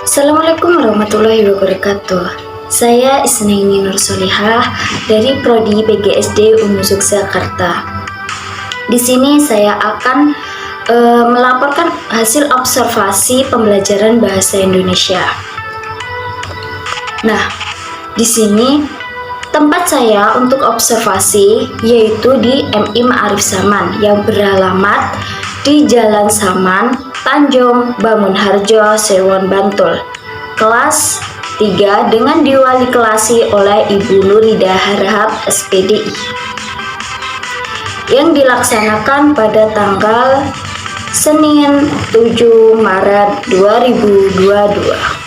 Assalamualaikum warahmatullahi wabarakatuh. Saya Isnaini Nur Solihah dari Prodi PGSD UNU Yogyakarta. Di sini saya akan melaporkan hasil observasi pembelajaran bahasa Indonesia. Nah, di sini tempat saya untuk observasi yaitu di MI Ma'arif Saman yang beralamat di Jalan Saman, Tanjung, Bangunharjo, Sewon, Bantul. Kelas 3 dengan diwali kelasi oleh Ibu Nurida Harahap SPDI yang dilaksanakan pada tanggal Senin 7 Maret 2022.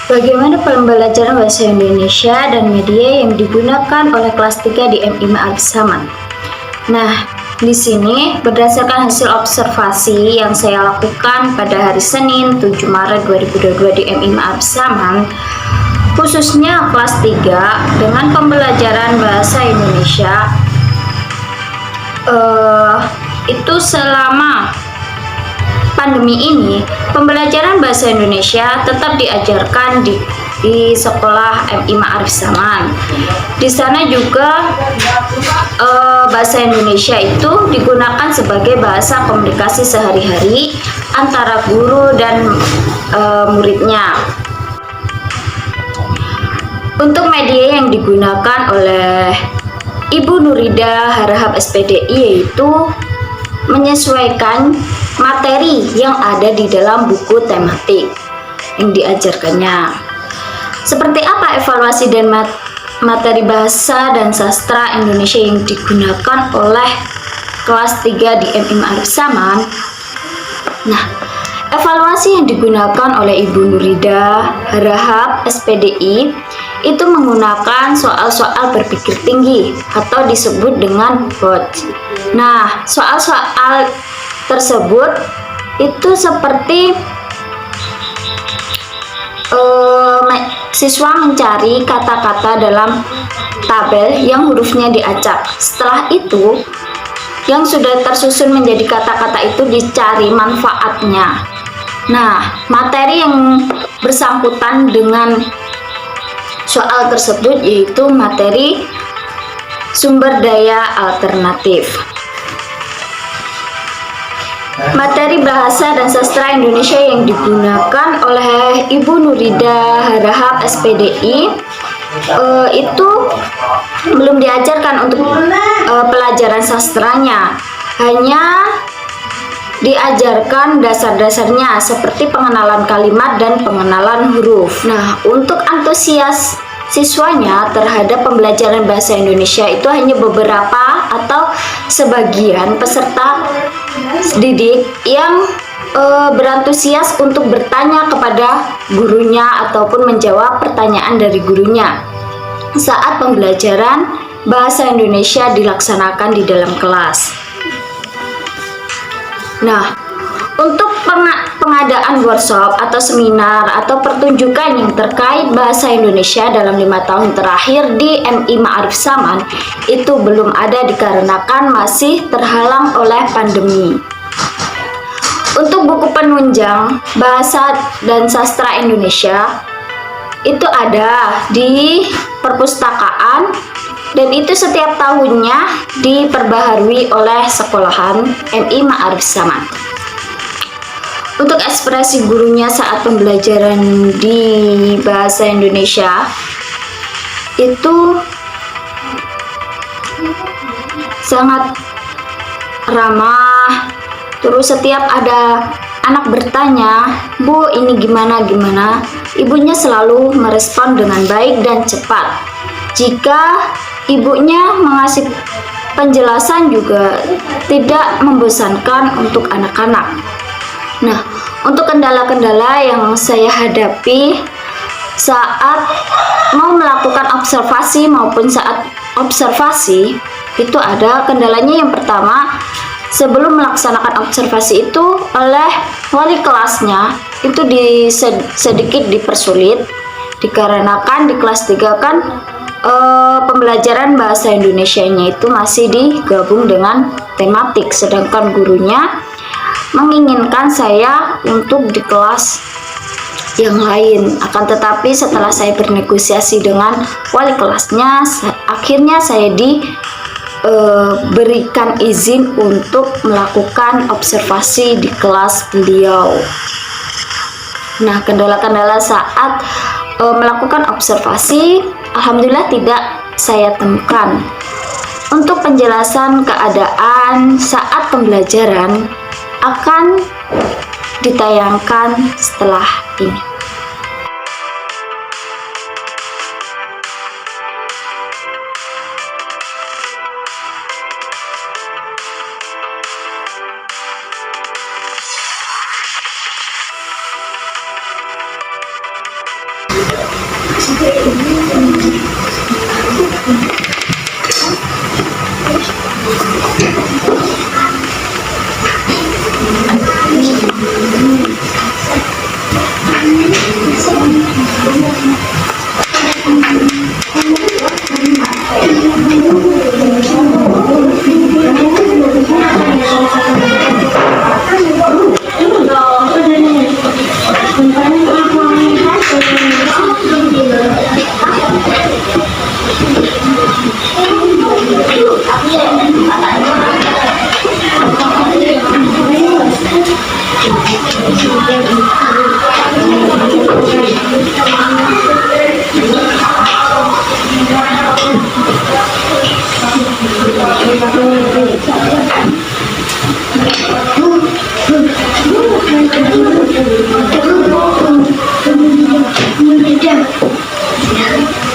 Bagaimana pembelajaran bahasa Indonesia dan media yang digunakan oleh kelas 3 di MI Ma'arif Saman? Nah, di sini berdasarkan hasil observasi yang saya lakukan pada hari Senin 7 Maret 2022 di MI Ma'arif Saman, khususnya kelas 3 dengan pembelajaran bahasa Indonesia, itu selama pandemi ini pembelajaran bahasa Indonesia tetap diajarkan di sekolah MI Ma'arif Saman. Di sana juga bahasa Indonesia itu digunakan sebagai bahasa komunikasi sehari-hari antara guru dan muridnya. Untuk media yang digunakan oleh Ibu Nurida Harahap SPDI yaitu menyesuaikan materi yang ada di dalam buku tematik yang diajarkannya. Seperti apa evaluasi dan materi bahasa dan sastra Indonesia yang digunakan oleh kelas 3 di MI Ma'arif Saman? Nah, evaluasi yang digunakan oleh Ibu Nurida Harahap SPDI itu menggunakan soal-soal berpikir tinggi atau disebut dengan BOT. Nah, soal-soal tersebut itu seperti siswa mencari kata-kata dalam tabel yang hurufnya diacak. Setelah itu, yang sudah tersusun menjadi kata-kata itu dicari manfaatnya. Nah, materi yang bersangkutan dengan soal tersebut yaitu materi sumber daya alternatif. Materi bahasa dan sastra Indonesia yang digunakan oleh Ibu Nurida Harahap SPDI itu belum diajarkan untuk pelajaran sastranya, hanya diajarkan dasar-dasarnya seperti pengenalan kalimat dan pengenalan huruf. Nah, untuk antusias siswanya terhadap pembelajaran bahasa Indonesia itu hanya beberapa atau sebagian peserta didik yang berantusias untuk bertanya kepada gurunya ataupun menjawab pertanyaan dari gurunya saat pembelajaran bahasa Indonesia dilaksanakan di dalam kelas. Nah, untuk pengadaan workshop atau seminar atau pertunjukan yang terkait bahasa Indonesia dalam 5 tahun terakhir di MI Ma'arif Saman itu belum ada dikarenakan masih terhalang oleh pandemi. Untuk buku penunjang bahasa dan sastra Indonesia itu ada di perpustakaan dan itu setiap tahunnya diperbaharui oleh sekolahan MI Ma'arif Saman. Untuk ekspresi gurunya saat pembelajaran di bahasa Indonesia itu sangat ramah. Terus setiap ada anak bertanya, "Bu, ini gimana?" Ibunya selalu merespon dengan baik dan cepat. Jika ibunya mengasih penjelasan juga tidak membosankan untuk anak-anak. Nah, untuk kendala-kendala yang saya hadapi saat mau melakukan observasi maupun saat observasi itu ada kendalanya. Yang pertama, sebelum melaksanakan observasi itu oleh wali kelasnya itu sedikit dipersulit dikarenakan di kelas 3 kan pembelajaran bahasa Indonesianya itu masih digabung dengan tematik, sedangkan gurunya menginginkan saya untuk di kelas yang lain. Akan tetapi setelah saya bernegosiasi dengan wali kelasnya, akhirnya saya diberikan izin untuk melakukan observasi di kelas beliau. Nah, kendala-kendala saat melakukan observasi, alhamdulillah tidak saya temukan. Untuk penjelasan keadaan saat pembelajaran akan ditayangkan setelah ini.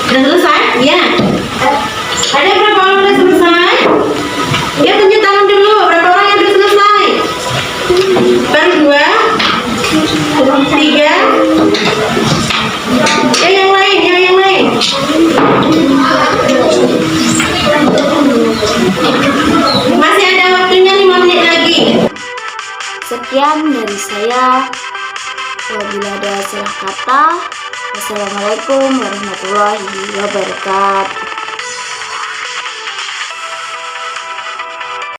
Udah selesai? Ya. Ada berapa orang udah selesai? Ya, tunjuk tangan dulu. Berapa orang yang udah selesai? Baru 2, 3. Ya, yang lain, yang lain. Masih ada waktunya 5 menit lagi. Sekian dari saya. Apabila ada salah kata, wassalamualaikum warahmatullahi wabarakatuh.